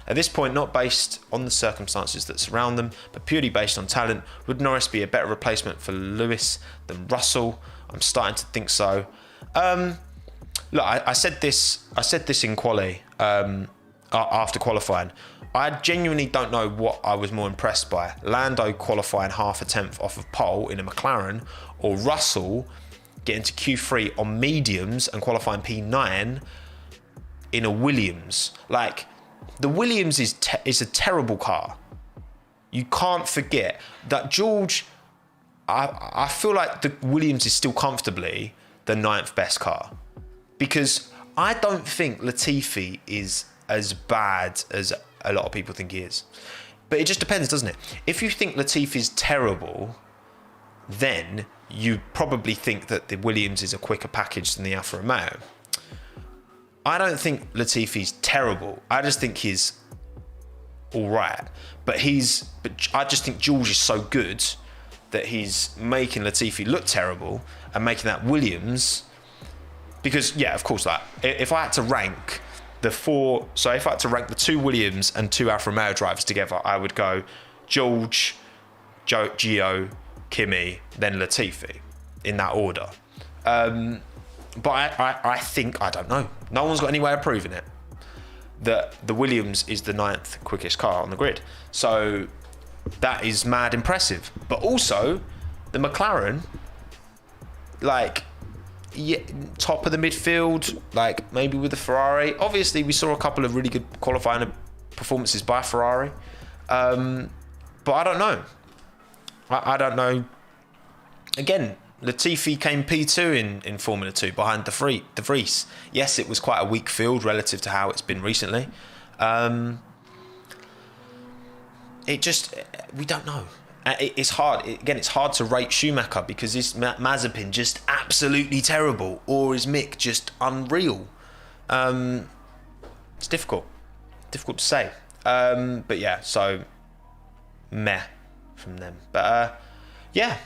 At this point, not based on the circumstances that surround them, but purely based on talent, would Norris be a better replacement for Lewis than Russell? I'm starting to think so. Look, I said this in quali, after qualifying. I genuinely don't know what I was more impressed by. Lando qualifying half a tenth off of pole in a McLaren, or Russell getting to Q3 on mediums and qualifying P9 in a Williams. Like, the Williams is a terrible car. You can't forget that George... I feel like the Williams is still comfortably the 9th best car. Because I don't think Latifi is as bad as a lot of people think he is. But it just depends, doesn't it? If you think Latifi's terrible, then you probably think that the Williams is a quicker package than the Alfa Romeo. I don't think Latifi's terrible. I just think he's all right. But I just think George is so good that he's making Latifi look terrible and making that Williams. Because, yeah, of course, like, if I had to rank if I had to rank the 2 Williams and 2 Alfa Romeo drivers together, I would go George, Gio, Kimi, then Latifi, in that order. But I think, I don't know. No one's got any way of proving it, that the Williams is the 9th quickest car on the grid. So that is mad impressive. But also, the McLaren, like, yeah, top of the midfield, like maybe with the Ferrari. Obviously, we saw a couple of really good qualifying performances by Ferrari. But I don't know. I don't know. Again, Latifi came P2 in Formula 2 behind De Vries. Yes, it was quite a weak field relative to how it's been recently. We don't know. It's hard. It's hard to rate Schumacher because is Mazepin just absolutely terrible, or is Mick just unreal? It's difficult to say. But yeah, so meh from them. But yeah,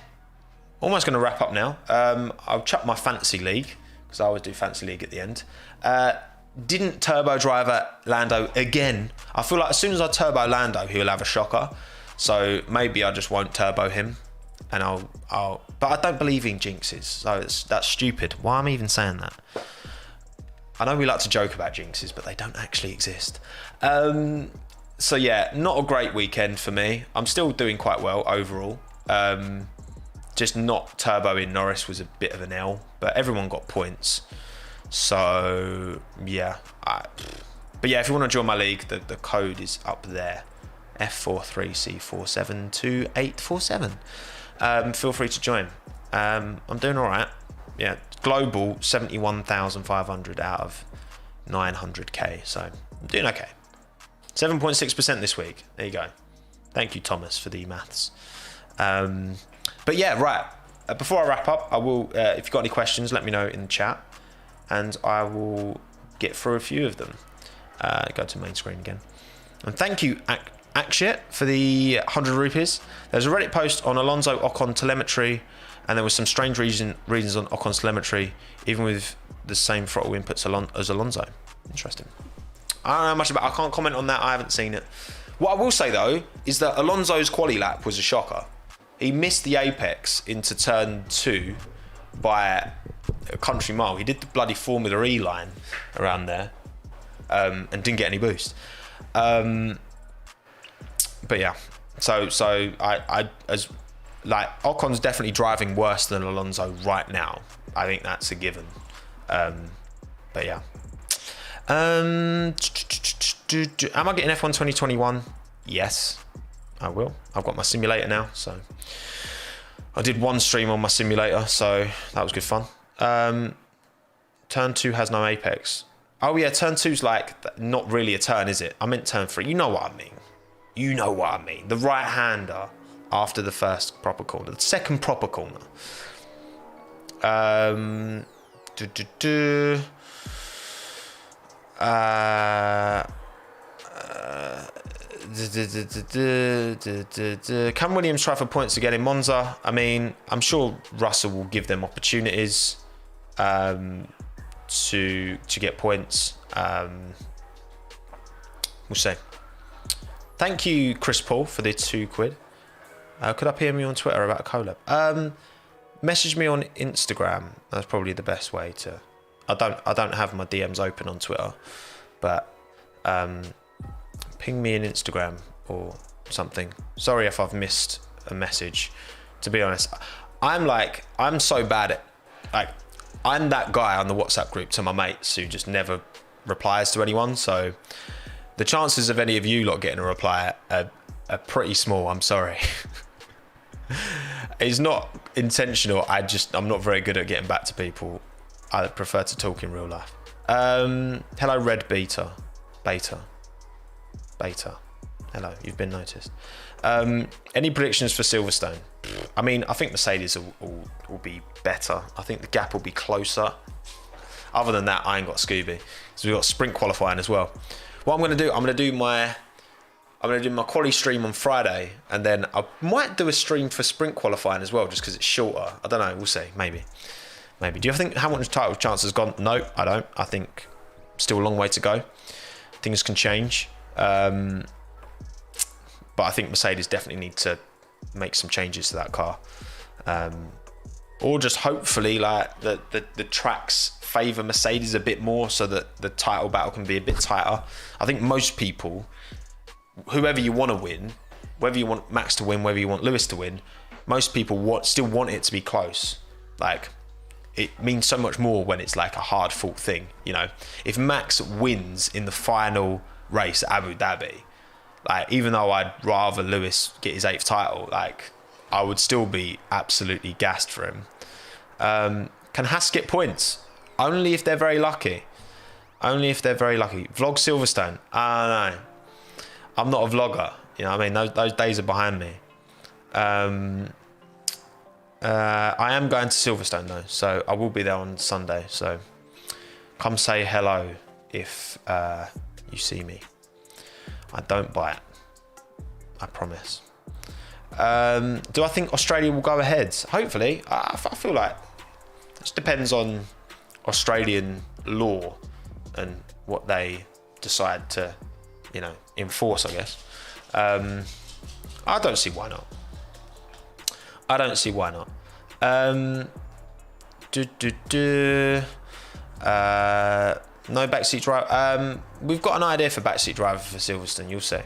almost going to wrap up now. I'll chuck my fantasy league because I always do fantasy league at the end. Didn't turbo driver Lando again. I feel like as soon as I turbo Lando, he'll have a shocker. So maybe I just won't turbo him, and I'll. But I don't believe in jinxes, so that's stupid. Why am I even saying that? I know we like to joke about jinxes, but they don't actually exist. So yeah, not a great weekend for me. I'm still doing quite well overall. Just not turboing Norris was a bit of an L, but everyone got points. So yeah, but yeah, if you want to join my league, the code is up there. F43C472847. Feel free to join. I'm doing all right. Yeah, global 71,500 out of 900k. So I'm doing okay. 7.6% this week. There you go. Thank you, Thomas, for the maths. But yeah, right. Before I wrap up, I will. If you've got any questions, let me know in the chat, and I will get through a few of them. Go to main screen again. And thank you, Akshit, for the 100 rupees. There's a Reddit post on Alonso Ocon telemetry, and there was some strange reasons on Ocon's telemetry, even with the same throttle inputs as Alonso. Interesting. I don't know much about. I can't comment on that. I haven't seen it. What I will say though is that Alonso's quali lap was a shocker. He missed the apex into turn 2 by a country mile. He did the bloody Formula E line around there, and didn't get any boost. But yeah, So I as like Ocon's definitely driving worse than Alonso right now. I think that's a given. But yeah. Am I getting F1 2021? Yes, I will. I've got my simulator now, so I did one stream on my simulator, so that was good fun. Turn 2 has no apex. Oh yeah, turn 2's like not really a turn, is it? I meant turn 3. You know what I mean. You know what I mean. The right hander after the first proper corner, the second proper corner. Can Williams try for points again in Monza? I mean, I'm sure Russell will give them opportunities to get points. We'll see. Thank you, Chris Paul, for the £2. Could I PM you on Twitter about a collab? Message me on Instagram. That's probably the best way to. I don't have my DMs open on Twitter, but ping me in Instagram or something. Sorry if I've missed a message. To be honest, I'm so bad at I'm that guy on the WhatsApp group to my mates who just never replies to anyone. So the chances of any of you lot getting a reply are pretty small. I'm sorry. It's not intentional. I'm not very good at getting back to people. I prefer to talk in real life. Hello, Red Beta. Hello, you've been noticed. Any predictions for Silverstone? I mean, I think Mercedes will be better. I think the gap will be closer. Other than that, I ain't got Scooby. So we've got sprint qualifying as well. What I'm going to do, I'm going to do my quali stream on Friday, and then I might do a stream for sprint qualifying as well, just because it's shorter. I don't know. We'll see. Maybe. Do you think Hamilton's title chance has gone? No, I don't. I think still a long way to go. Things can change. But I think Mercedes definitely need to make some changes to that car. Or just hopefully like the tracks favour Mercedes a bit more so that the title battle can be a bit tighter. I think most people, whoever you want to win, whether you want Max to win, whether you want Lewis to win, most people still want it to be close. Like, it means so much more when it's like a hard fought thing, you know. If Max wins in the final race at Abu Dhabi, like, even though I'd rather Lewis get his 8th title, like, I would still be absolutely gassed for him. Can Haas get points? Only if they're very lucky. Vlog Silverstone? I don't know. I'm not a vlogger, you know what I mean? Those days are behind me. I am going to Silverstone though, so I will be there on Sunday. So come say hello if you see me. I don't bite. I promise. Do I think Australia will go ahead? Hopefully. I feel like it just depends on Australian law and what they decide to, you know, enforce, I guess. I don't see why not. No backseat driver. We've got an idea for backseat driver for Silverstone. You'll see.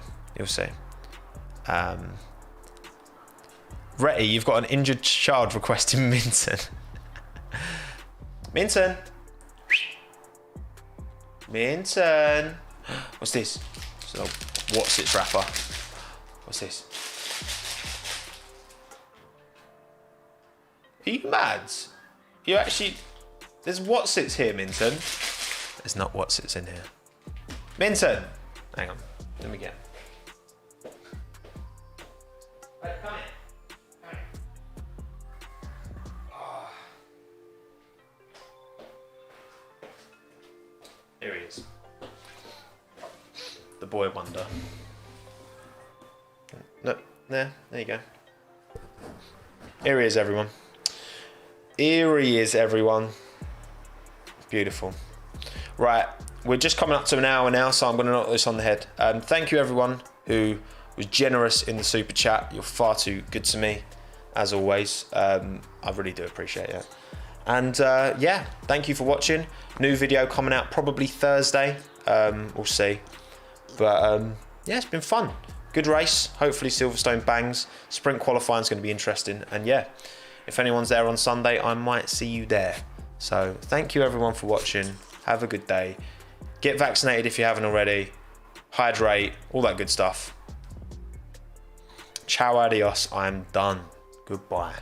Retty, you've got an injured child requesting Minton. Minton. What's this? So, what's its wrapper? What's this? Are you mad? You actually... There's Watsits here, Minton. There's not Watsits in here. Minton! Hang on. Let me get... Wait, come here. Oh. Here he is. The boy wonder. Look, there you go. Here he is, everyone. Beautiful. Right, we're just coming up to an hour now, so I'm going to knock this on the head. Thank you, everyone who was generous in the super chat. You're far too good to me, as always. I really do appreciate it. And yeah, thank you for watching. New video coming out probably Thursday. We'll see. But yeah, it's been fun. good race. Hopefully Silverstone bangs. Sprint qualifying is going to be interesting. And yeah, if anyone's there on Sunday, I might see you there. So thank you everyone for watching. Have a good day. Get vaccinated if you haven't already. Hydrate, all that good stuff. Ciao, adios. I'm done. Goodbye.